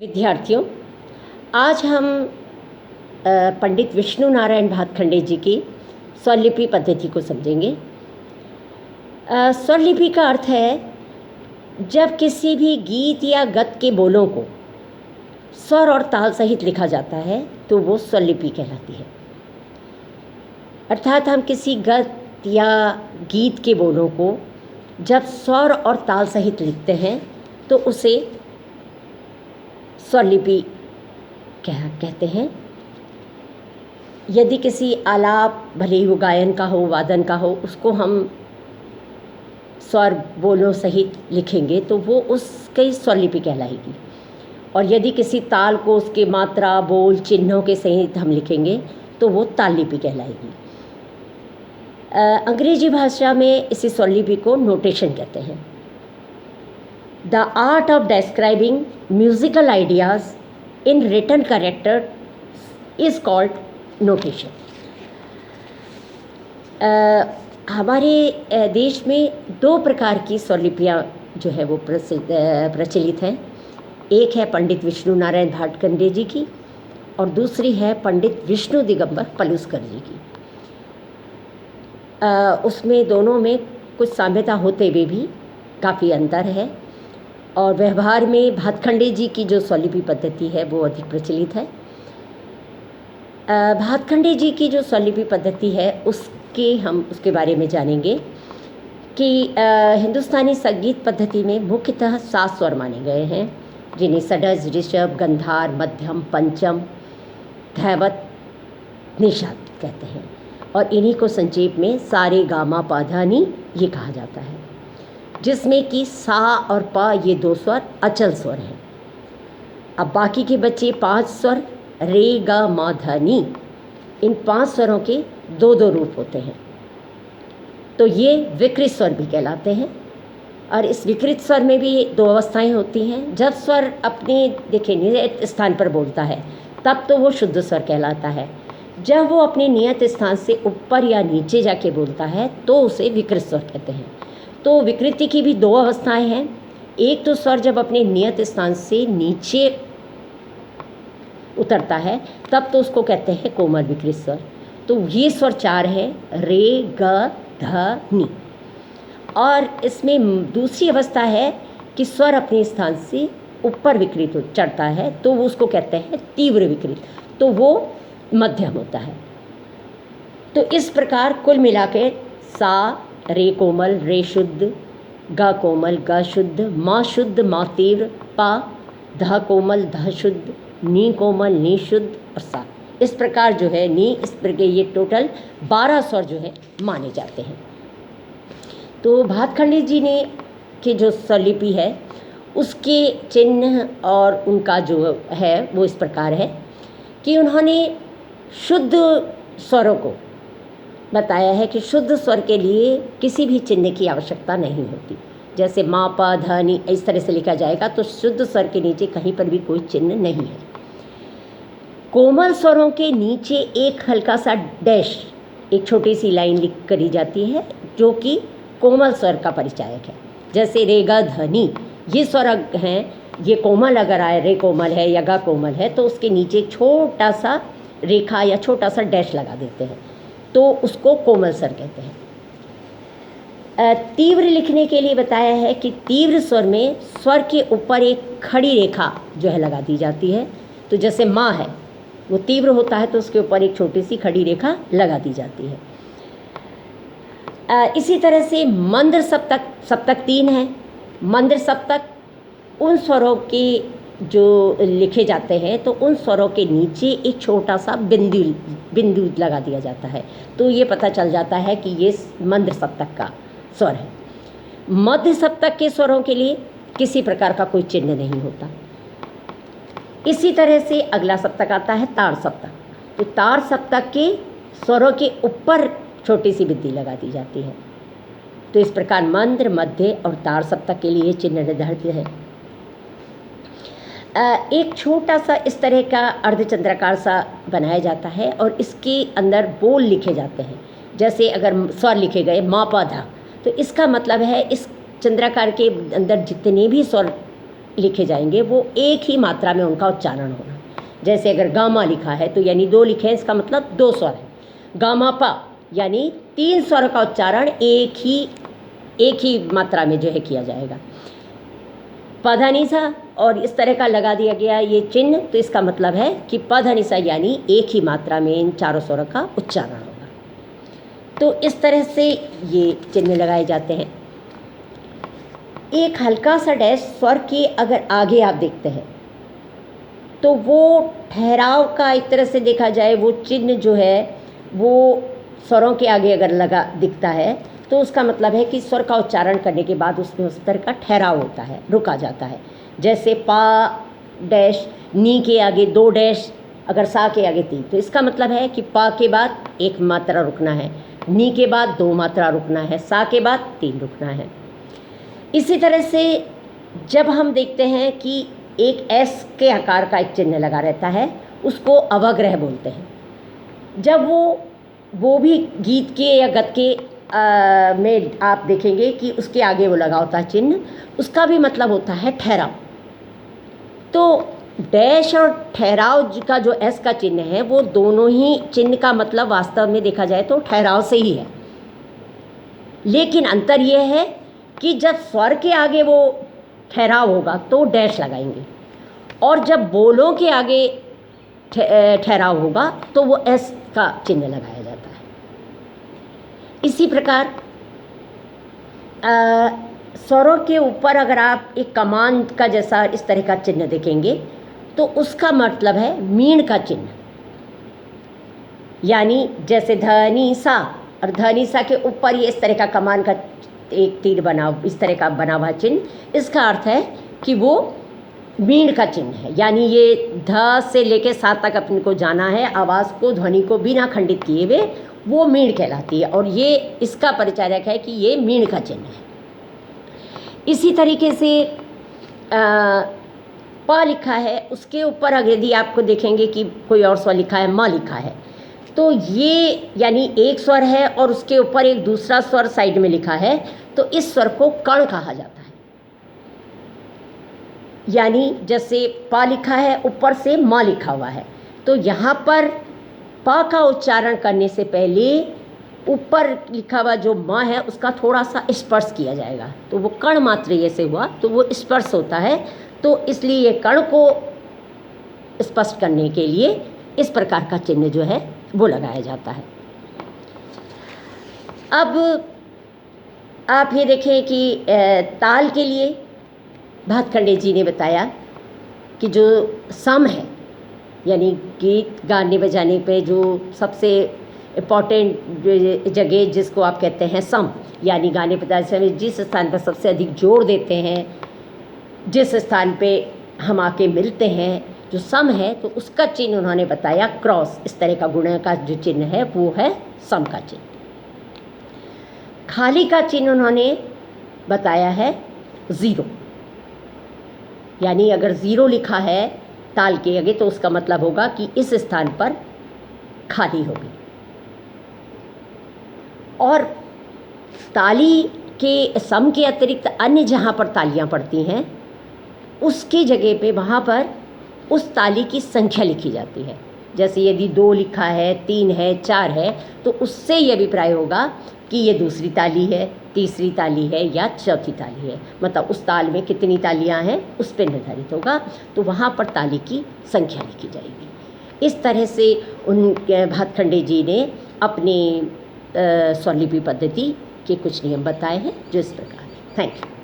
विद्यार्थियों, आज हम पंडित विष्णु नारायण भातखंडे जी की स्वरलिपि पद्धति को समझेंगे। स्वरलिपि का अर्थ है जब किसी भी गीत या गत के बोलों को स्वर और ताल सहित लिखा जाता है तो वो स्वरलिपि कहलाती है। अर्थात हम किसी गत या गीत के बोलों को जब स्वर और ताल सहित लिखते हैं तो उसे स्वरलिपि कहते हैं। यदि किसी आलाप, भले ही वो गायन का हो, वादन का हो, उसको हम स्वर बोलों सहित लिखेंगे तो वो उसकी स्वरलिपि कहलाएगी। और यदि किसी ताल को उसके मात्रा, बोल, चिन्हों के सहित हम लिखेंगे तो वो ताललिपि कहलाएगी। अंग्रेजी भाषा में इसी स्वरलिपि को नोटेशन कहते हैं। The art of describing musical ideas in written character is called notation. हमारे देश में दो प्रकार की स्वरलिपियाँ जो है वो प्रचलित हैं। एक है पंडित विष्णु नारायण भातखंडे जी की और दूसरी है पंडित विष्णु दिगंबर पलुस्कर जी की। उसमें दोनों में कुछ साम्यता होते हुए भी काफ़ी अंतर है और व्यवहार में भातखंडे जी की जो स्वरलिपि पद्धति है वो अधिक प्रचलित है। भातखंडे जी की जो स्वरलिपि पद्धति है उसके बारे में जानेंगे कि हिंदुस्तानी संगीत पद्धति में मुख्यतः 7 स्वर माने गए हैं, जिन्हें सडज, ऋषभ, गंधार, मध्यम, पंचम, धैवत, निषाद कहते हैं। और इन्हीं को संक्षेप में सा रे गा मा पा धा नी ये कहा जाता है, जिसमें कि सा और पा ये 2 स्वर अचल स्वर हैं। अब बाकी के बच्चे 5 स्वर रे गा मा धा नी, इन 5 स्वरों के 2-2 रूप होते हैं, तो ये विकृत स्वर भी कहलाते हैं। और इस विकृत स्वर में भी 2 अवस्थाएं होती हैं। जब स्वर अपने नियत स्थान पर बोलता है तब तो वो शुद्ध स्वर कहलाता है। जब वो अपने नियत स्थान से ऊपर या नीचे जाके बोलता है तो उसे विकृत स्वर कहते हैं। तो विकृति की भी 2 अवस्थाएं हैं। एक तो स्वर जब अपने नियत स्थान से नीचे उतरता है तब तो उसको कहते हैं कोमल विकृत स्वर। तो ये स्वर 4 है, रे, ग, ध, नी। और इसमें दूसरी अवस्था है कि स्वर अपने स्थान से ऊपर विकृत चढ़ता है तो वो उसको कहते हैं तीव्र विकृत, तो वो मध्यम होता है। तो इस प्रकार कुल मिलाकर सा, रे कोमल, रे शुद्ध, ग कोमल, ग शुद्ध, मा शुद्ध, मा तीव्र, पा, ध कोमल, ध शुद्ध, नी कोमल, नी शुद्ध और सा। इस प्रकार जो है इस प्रकार ये टोटल 12 स्वर जो है माने जाते हैं। तो भातखंडे जी ने की जो स्वरलिपि है उसके चिन्ह और उनका जो है वो इस प्रकार है कि उन्होंने शुद्ध स्वरों को बताया है कि शुद्ध स्वर के लिए किसी भी चिन्ह की आवश्यकता नहीं होती। जैसे मा, पा, धा, नी इस तरह से लिखा जाएगा तो शुद्ध स्वर के नीचे कहीं पर भी कोई चिन्ह नहीं है। कोमल स्वरों के नीचे एक हल्का सा डैश, एक छोटी सी लाइन लिख करी जाती है जो कि कोमल स्वर का परिचायक है। जैसे रे, ग, ध, नी ये स्वर हैं, ये कोमल अगर आए, रे कोमल है या गा कोमल है तो उसके नीचे छोटा सा रेखा या छोटा सा डैश लगा देते हैं तो उसको कोमल स्वर कहते हैं। तीव्र लिखने के लिए बताया है कि तीव्र स्वर में स्वर के ऊपर एक खड़ी रेखा जो है लगा दी जाती है। तो जैसे माँ है वो तीव्र होता है तो उसके ऊपर एक छोटी सी खड़ी रेखा लगा दी जाती है। इसी तरह से मंद्र सप्तक 3 है। मंद्र सप्तक उन स्वरों के जो लिखे जाते हैं तो उन स्वरों के नीचे एक छोटा सा बिंदु लगा दिया जाता है तो ये पता चल जाता है कि ये मंद्र सप्तक का स्वर है। मध्य सप्तक के स्वरों के लिए किसी प्रकार का कोई चिन्ह नहीं होता। इसी तरह से अगला सप्तक आता है तार सप्तक। तो तार सप्तक के स्वरों के ऊपर छोटी सी बिंदी लगा दी जाती है। तो इस प्रकार मंद्र, मध्य और तार सप्तक के लिए चिन्ह निर्धारित है। एक छोटा सा इस तरह का अर्धचंद्राकार सा बनाया जाता है और इसके अंदर बोल लिखे जाते हैं। जैसे अगर स्वर लिखे गए मा, पा, धा तो इसका मतलब है इस चंद्राकार के अंदर जितने भी स्वर लिखे जाएंगे, वो एक ही मात्रा में उनका उच्चारण होना। जैसे अगर गामा लिखा है तो यानी 2 लिखे हैं, इसका मतलब 2 स्वर है। गामा पा यानी 3 स्वर का उच्चारण एक ही मात्रा में जो है किया जाएगा। पधनिसा और इस तरह का लगा दिया गया ये चिन्ह, तो इसका मतलब है कि पधनिसा यानी एक ही मात्रा में इन चारों स्वरों का उच्चारण होगा। तो इस तरह से ये चिन्ह लगाए जाते हैं। एक हल्का सा डैश स्वर के अगर आगे आप देखते हैं तो वो ठहराव का, एक तरह से देखा जाए वो चिन्ह जो है वो स्वरों के आगे अगर लगा दिखता है तो उसका मतलब है कि स्वर का उच्चारण करने के बाद उसमें उस तरह का ठहराव होता है, रुका जाता है। जैसे पा डैश नी के आगे 2 डैश, अगर सा के आगे 3, तो इसका मतलब है कि पा के बाद 1 मात्रा रुकना है, नी के बाद 2 मात्रा रुकना है, सा के बाद 3 रुकना है। इसी तरह से जब हम देखते हैं कि एक एस के आकार का एक चिन्ह लगा रहता है, उसको अवग्रह बोलते हैं। जब वो भी गीत के या गद के में आप देखेंगे कि उसके आगे वो लगा होता है चिन्ह, उसका भी मतलब होता है ठहराव। तो डैश और ठहराव का जो एस का चिन्ह है, वो दोनों ही चिन्ह का मतलब वास्तव में देखा जाए तो ठहराव से ही है। लेकिन अंतर यह है कि जब स्वर के आगे वो ठहराव होगा तो डैश लगाएंगे, और जब बोलों के आगे ठहराव होगा तो वो एस का चिन्ह लगाया जाता है। इसी प्रकार स्वरों के ऊपर अगर आप एक कमान का जैसा इस तरह का चिन्ह देखेंगे तो उसका मतलब है मीण का चिन्ह। यानी जैसे धनी सा, और धनी सा के ऊपर ये इस तरह का कमान का एक तीर बना, इस तरह का बना हुआ चिन्ह, इसका अर्थ है कि वो मीण का चिन्ह है। यानी ये ध से लेके सा तक अपने को जाना है, आवाज़ को, ध्वनि को बिना खंडित किए हुए, वो मीण कहलाती है, और ये इसका परिचायक है कि ये मीण का चिन्ह है। इसी तरीके से प लिखा है, उसके ऊपर अगर यदि आपको देखेंगे कि कोई और स्वर लिखा है, म लिखा है, तो ये यानी एक स्वर है और उसके ऊपर एक दूसरा स्वर साइड में लिखा है, तो इस स्वर को कण कहा जाता है। यानी जैसे प लिखा है, ऊपर से म लिखा हुआ है, तो यहाँ पर प का उच्चारण करने से पहले ऊपर लिखा हुआ जो म है उसका थोड़ा सा स्पर्श किया जाएगा, तो वो कण मात्र ये से हुआ, तो वो स्पर्श होता है। तो इसलिए ये कण को स्पष्ट करने के लिए इस प्रकार का चिन्ह जो है वो लगाया जाता है। अब आप ये देखें कि ताल के लिए भातखंडे जी ने बताया कि जो सम है, यानी गीत गाने बजाने पे जो सबसे इम्पॉर्टेंट जगह जिसको आप कहते हैं सम, यानी गाने बजाने समय जिस स्थान पर सबसे अधिक जोर देते हैं, जिस स्थान पे हम आके मिलते हैं, जो सम है, तो उसका चिन्ह उन्होंने बताया क्रॉस। इस तरह का गुणा का जो चिन्ह है वो है सम का चिन्ह। खाली का चिन्ह उन्होंने बताया है 0, यानी अगर 0 लिखा है ताल के आगे तो उसका मतलब होगा कि इस स्थान पर खाली होगी। और ताली के सम के अतिरिक्त अन्य जहाँ पर तालियाँ पड़ती हैं उसकी जगह पे वहाँ पर उस ताली की संख्या लिखी जाती है। जैसे यदि 2 लिखा है, 3 है, 4 है, तो उससे ये अभिप्राय होगा कि ये दूसरी ताली है, तीसरी ताली है या चौथी ताली है, मतलब उस ताल में कितनी तालियां हैं उस पर निर्धारित होगा, तो वहाँ पर ताली की संख्या लिखी जाएगी। इस तरह से उन भातखंडे जी ने अपनी स्वरलिपि पद्धति के कुछ नियम बताए हैं जो इस प्रकार है। Thank you.